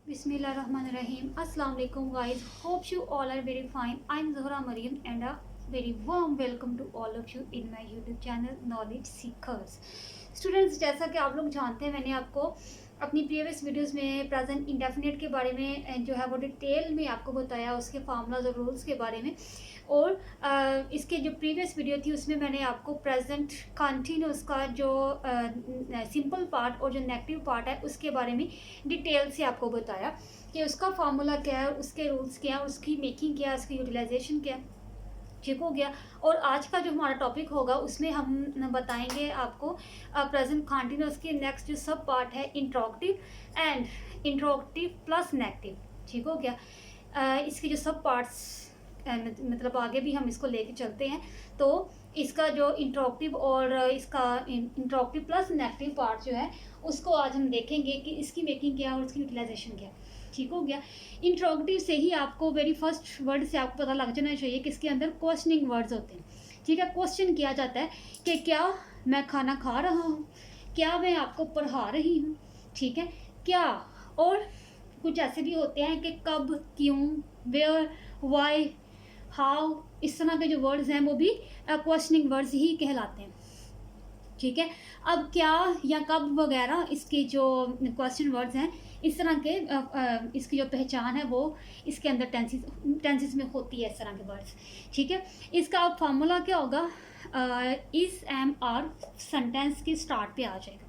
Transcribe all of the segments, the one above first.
Bismillahirrahmanirrahim. Assalamu alaikum guys. Hope you all are very fine. I'm Zahra Mariam and a very warm welcome to all of you in my YouTube channel Knowledge Seekers. Students, जैसा कि आप लोग जानते हैं, मैंने आपको अपनी previous videos में प्रेजेंट इंडेफिनिट के बारे में जो है वो डिटेल में आपको बताया, उसके फार्मूलाज और रूल्स के बारे में। और इसके जो प्रीवियस वीडियो थी उसमें मैंने आपको प्रेजेंट कंटिन्यूस का जो सिंपल पार्ट और जो नेगेटिव पार्ट है उसके बारे में डिटेल से आपको बताया कि उसका फार्मूला क्या है, उसके रूल्स क्या है, उसकी मेकिंग क्या है, उसकी यूटिलाइजेशन क्या है। ठीक हो गया। और आज का जो हमारा टॉपिक होगा उसमें हम बताएंगे आपको प्रेजेंट कंटिन्यूस के नेक्स्ट जो सब पार्ट है interrogative and interrogative plus negative. ठीक हो गया। इसके जो सब पार्ट्स मतलब आगे भी हम इसको लेके चलते हैं, तो इसका जो इंट्रोगेटिव और इसका इंट्रोगेटिव प्लस नेगेटिव पार्ट जो है उसको आज हम देखेंगे कि इसकी मेकिंग क्या है और उसकी यूटिलाइजेशन क्या है। ठीक हो गया। इंट्रोगेटिव से ही आपको वेरी फर्स्ट वर्ड से आपको पता लग जाना चाहिए कि इसके अंदर क्वेश्चनिंग वर्ड्स होते हैं। ठीक है, क्वेश्चन किया जाता है कि क्या मैं खाना खा रहा हूँ, क्या मैं आपको पढ़ा रही हूँ। ठीक है, क्या। और कुछ ऐसे भी होते हैं कि कब, क्यों, वेयर, वाई, हाउ, इस तरह के जो वर्ड्स हैं वो भी क्वेश्चनिंग वर्ड्स ही कहलाते हैं। ठीक है, अब क्या या कब वगैरह इसके जो क्वेश्चन वर्ड्स हैं, इस तरह के इसकी जो पहचान है वो इसके अंदर टेंसेस में होती है, इस तरह के वर्ड्स। ठीक है, इसका अब फार्मूला क्या होगा, इज, एम, आर सेंटेंस के स्टार्ट पे आ जाएगा।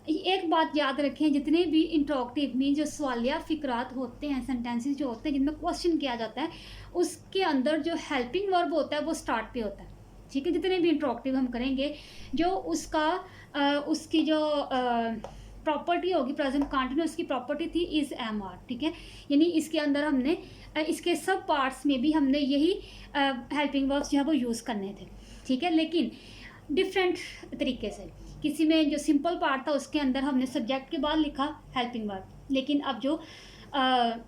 एक बात याद रखें, जितने भी इंट्रोगेटिव मीन जो सवालिया फिक्रात होते हैं, सेंटेंसेस जो होते हैं जिनमें क्वेश्चन किया जाता है, उसके अंदर जो हेल्पिंग वर्ब होता है वो स्टार्ट पे होता है। ठीक है, जितने भी इंट्रोगेटिव हम करेंगे जो उसका उसकी जो प्रॉपर्टी होगी प्रेजेंट कंटिन्यूस की प्रॉपर्टी थी इज, एम, आर। ठीक है, यानी इसके अंदर हमने इसके सब पार्ट्स में भी हमने यही हेल्पिंग वर्ब्स जो है वो यूज़ करने थे। ठीक है, लेकिन डिफरेंट तरीके से। किसी में जो सिंपल पार्ट था उसके अंदर हमने सब्जेक्ट के बाद लिखा हेल्पिंग वर्ब, लेकिन अब जो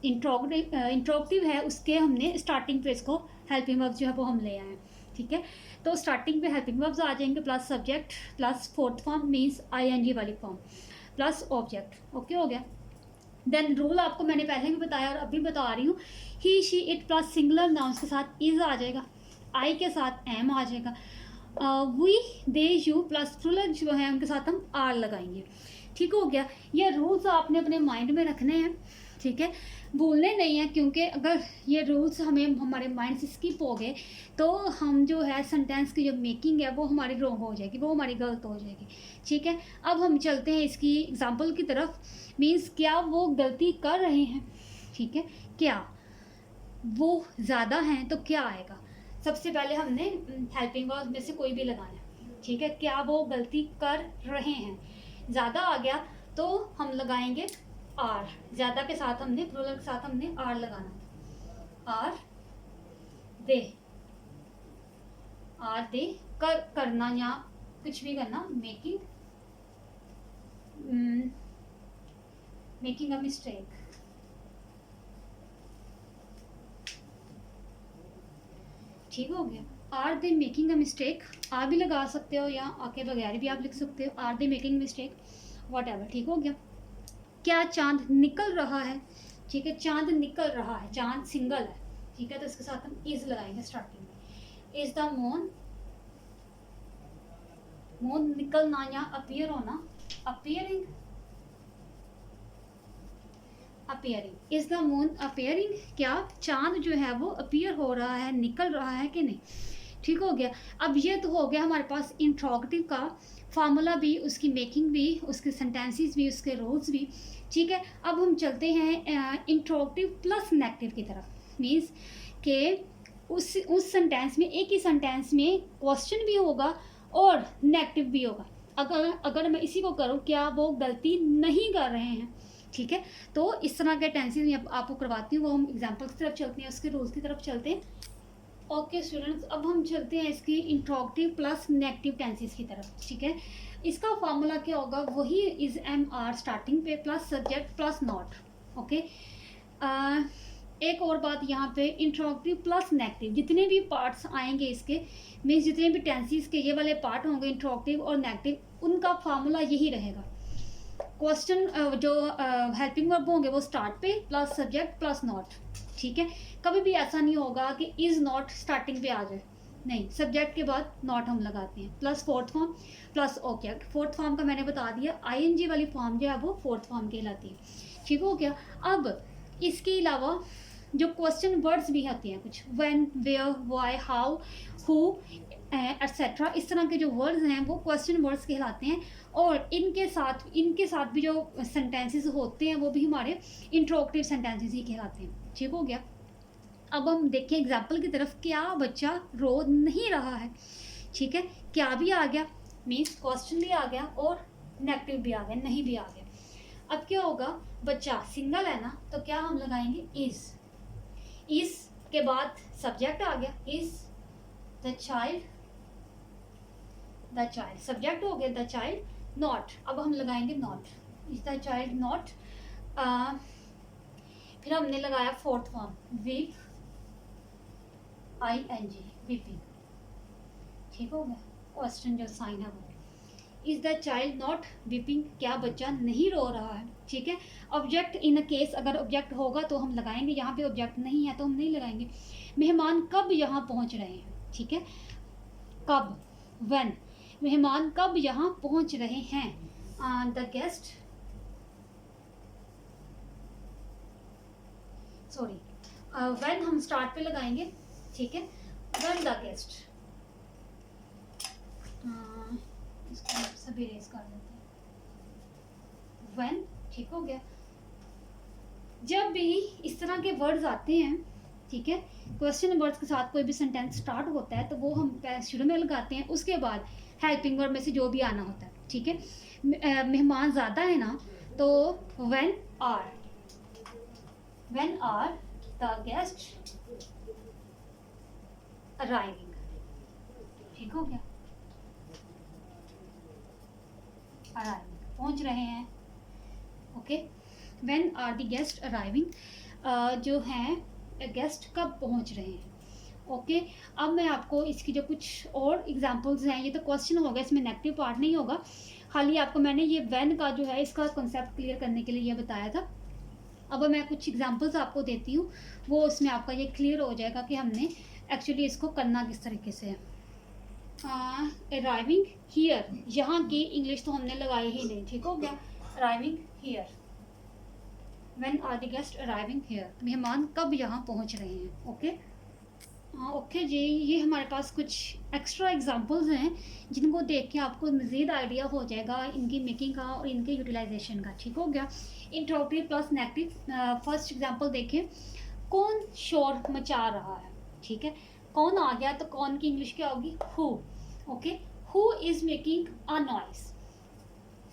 इंट्रोगेटिव है उसके हमने स्टार्टिंग पे इसको हेल्पिंग वर्ब जो है वो हम ले आए हैं। ठीक है, तो स्टार्टिंग पे हेल्पिंग वर्ब्स आ जाएंगे plus subject plus fourth form means ING वाली फॉर्म प्लस ऑब्जेक्ट। ओके हो गया। देन रूल आपको मैंने पहले भी बताया और अभी बता रही हूँ, he, she, it plus singular nouns के साथ इज आ जाएगा, आई के साथ एम आ जाएगा, we, they, you plus plural जो है उनके साथ हम आर लगाएंगे। ठीक हो गया। ये रूल्स आपने अपने माइंड में रखने हैं। ठीक है, भूलने नहीं है, क्योंकि अगर ये रूल्स हमें हमारे माइंड से स्किप हो गए तो हम जो है सेंटेंस की जो मेकिंग है वो हमारी रॉन्ग हो जाएगी, वो हमारी गलत हो जाएगी। ठीक है, अब हम चलते हैं इसकी एग्जांपल की तरफ। मीन्स क्या वो गलती कर रहे हैं। ठीक है, क्या वो ज़्यादा हैं तो क्या आएगा। सबसे पहले हमने हेल्पिंग वर्ब में से कोई भी लगाना है। ठीक है, क्या वो गलती कर रहे हैं, ज़्यादा आ गया तो हम लगाएंगे आर, ज़्यादा के साथ हमने प्लूरल के साथ हमने आर लगाना। आर दे, आर दे करना या कुछ भी करना, मेकिंग अ मिस्टेक। ठीक हो गया। Are they making a mistake, आ भी लगा सकते हो या आके बगैर भी आप लिख सकते हो, are they making mistake whatever. ठीक हो गया। क्या चांद निकल रहा है। ठीक है, चांद निकल रहा है, चांद सिंगल है। ठीक है, तो इसके साथ हम इज लगाएंगे स्टार्टिंग में। इज द मून, मून निकलना या अपीयर होना, appearing, appearing. Is the moon appearing, क्या चांद जो है वो अपीयर हो रहा है, निकल रहा है कि नहीं। ठीक हो गया। अब ये तो हो गया हमारे पास इंट्रोगेटिव का फार्मूला भी, उसकी मेकिंग भी, उसके सेंटेंसेस भी, उसके रूल्स भी। ठीक है, अब हम चलते हैं इंट्रोगेटिव प्लस नेगेटिव की तरफ। मीन्स के उस सेंटेंस में, एक ही सेंटेंस में क्वेश्चन भी होगा और नेगेटिव भी होगा। अगर मैं इसी को करूँ, क्या वो गलती नहीं कर रहे हैं। ठीक है, तो इस तरह के टेंसेस मैं आपको करवाती हूँ, वो हम एग्जाम्पल की तरफ चलते हैं, उसके रूल्स की तरफ चलते हैं। ओके स्टूडेंट्स, अब हम चलते हैं इसकी इंट्रोगेटिव प्लस नेगेटिव टेंसेस की तरफ। ठीक है, इसका फार्मूला क्या होगा, वही इज, एम, आर स्टार्टिंग पे plus subject plus not. Okay, एक और बात यहाँ पे, इंट्रोगेटिव प्लस नेगेटिव जितने भी पार्ट्स आएंगे इसके, मीन्स जितने भी टेंसेस के ये वाले पार्ट होंगे इंट्रोगेटिव और नेगेटिव, उनका फार्मूला यही रहेगा। क्वेश्चन जो हेल्पिंग वर्ब होंगे वो स्टार्ट पे प्लस सब्जेक्ट प्लस नॉट, ठीक है। कभी भी ऐसा नहीं होगा कि इज़ नॉट स्टार्टिंग पे आ जाए, नहीं, सब्जेक्ट के बाद नॉट हम लगाते हैं, plus fourth form plus object. Fourth form का मैंने बता दिया, आईएनजी वाली फॉर्म जो है वो फोर्थ फॉर्म कहलाती है, ठीक हो गया। अब इसके अलावा जो क्वेश्चन वर्ड्स भी होते हैं कुछ, when, where, why, how, who etcetera, इस तरह के जो वर्ड्स हैं वो क्वेश्चन वर्ड्स कहलाते हैं। और इनके साथ भी जो सेंटेंसेस होते हैं वो भी हमारे इंट्रोगेटिव सेंटेंसेस ही कहलाते हैं, ठीक हो गया। अब हम देखें एग्जाम्पल की तरफ, क्या बच्चा रो नहीं रहा है, ठीक है। क्या भी आ गया मीन्स क्वेश्चन भी आ गया और नेगेटिव भी आ गया, नहीं भी आ गया। अब क्या होगा, बच्चा सिंगल है ना, तो क्या हम लगाएंगे इज के बाद सब्जेक्ट आ गया, इज द चाइल्ड, सब्जेक्ट हो गया द चाइल्ड। नॉट, अब हम लगाएंगे not, is the child not. फिर हमने लगाया fourth form weep, ING, weeping, ठीक हो गया। क्वेश्चन जो साइन है वो, is the child not weeping, क्या बच्चा नहीं रो रहा है, ठीक है। ऑब्जेक्ट इन अ केस, अगर ऑब्जेक्ट होगा तो हम लगाएंगे, यहाँ पे ऑब्जेक्ट नहीं है तो हम नहीं लगाएंगे। मेहमान कब यहाँ पहुँच रहे हैं, ठीक है, कब, व्हेन, मेहमान कब यहाँ पहुँच रहे हैं, द गेस्ट, सॉरी व्हेन हम स्टार्ट पे लगाएंगे, ठीक है, व्हेन द गेस्ट, इसको सभी रेस कर देते हैं, व्हेन, ठीक हो गया। जब भी इस तरह के वर्ड्स आते हैं, ठीक है, क्वेश्चन वर्ड्स के साथ कोई भी सेंटेंस स्टार्ट होता है तो वो हम शुरू में लगाते हैं, उसके बाद हेल्पिंग वर्ड में से जो भी आना होता है, ठीक है। मेहमान ज़्यादा है ना, तो when are the guest arriving, ठीक हो गया, अराइविंग, पहुंच रहे हैं, okay. When are the guest arriving, जो हैं गेस्ट कब पहुंच रहे हैं, ओके। अब मैं आपको इसकी जो कुछ और एग्जांपल्स हैं, ये तो क्वेश्चन होगा, इसमें नेगेटिव पार्ट नहीं होगा, खाली आपको मैंने ये व्हेन का जो है इसका कॉन्सेप्ट क्लियर करने के लिए ये बताया था। अब मैं कुछ एग्जांपल्स आपको देती हूँ, वो उसमें आपका ये क्लियर हो जाएगा कि हमने एक्चुअली इसको करना किस तरीके से है। अराइविंग हियर, यहाँ की इंग्लिश तो हमने लगाई ही नहीं, ठीक हो गया, arriving here, when are the guest arriving here, मेहमान कब यहाँ पहुँच रहे हैं, ओके। ओके जी, ये हमारे पास कुछ एक्स्ट्रा एग्जांपल्स हैं जिनको देख के आपको मज़ीद आइडिया हो जाएगा इनकी मेकिंग का और इनके यूटिलाइजेशन का, ठीक हो गया। Interrogative plus negative, first example देखें, कौन शोर मचा रहा है, ठीक है, कौन आ गया तो कौन की इंग्लिश क्या होगी, who, okay. Who is making a noise,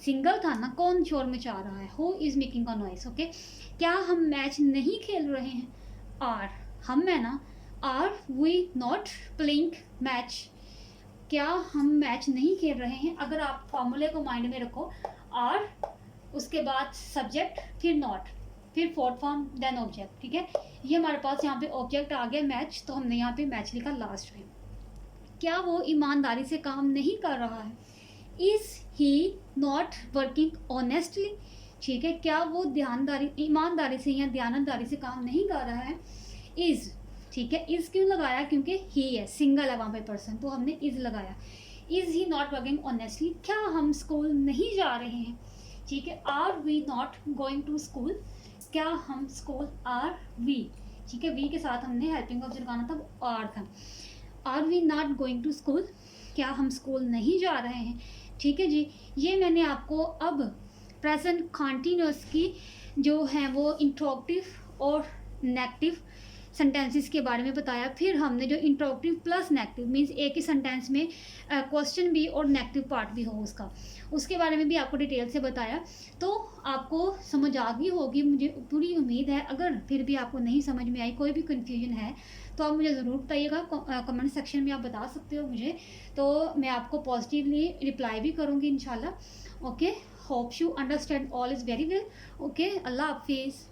single था ना, कौन शोर मचा रहा है, who is making a noise, okay. क्या हम मैच नहीं खेल रहे हैं, आर, हम है ना, are we not playing match, क्या हम मैच नहीं खेल रहे हैं। अगर आप फॉर्मूले को माइंड में रखो, आर, उसके बाद सब्जेक्ट, फिर नॉट, फिर फोर्थ फॉर्म, देन ऑब्जेक्ट, ठीक है। ये हमारे पास यहाँ पे ऑब्जेक्ट आ गया मैच, तो हमने यहाँ पे मैच लिखा लास्ट में। क्या वो ईमानदारी से काम नहीं कर रहा है, is he not working honestly, ठीक है, क्या वो ईमानदारी से या दयानतदारी से काम नहीं कर रहा है, इज़, ठीक है। इज़ क्यों लगाया, क्योंकि ही है, सिंगल है वहाँ पे पर्सन, तो हमने इज़ लगाया। Is he not working honestly, क्या हम स्कूल नहीं जा रहे हैं, ठीक है। Are we not going to school, क्या हम स्कूल, आर वी, ठीक है, वी के साथ हमने हेल्पिंग ऑब्जेक्ट लगाना था, आर था। Are we not going to school, क्या हम स्कूल नहीं जा रहे हैं, ठीक है जी। ये मैंने आपको अब प्रेजेंट कॉन्टिन्यूअस की जो है वो इंट्रोगेटिव और नेगेटिव सेंटेंसेस के बारे में बताया। फिर हमने जो इंट्रोगेटिव प्लस नेगेटिव मींस एक ही सेंटेंस में क्वेश्चन भी और नेगेटिव पार्ट भी हो उसका, उसके बारे में भी आपको डिटेल से बताया, तो आपको समझ आ गई होगी, मुझे पूरी उम्मीद है। अगर फिर भी आपको नहीं समझ में आई, कोई भी कन्फ्यूजन है, तो आप मुझे ज़रूर बताइएगा, कमेंट सेक्शन में आप बता सकते हो मुझे, तो मैं आपको पॉजिटिवली रिप्लाई भी करूँगी इंशाल्लाह, okay. Hope you understand all is very well, okay. अल्लाह हाफिज़।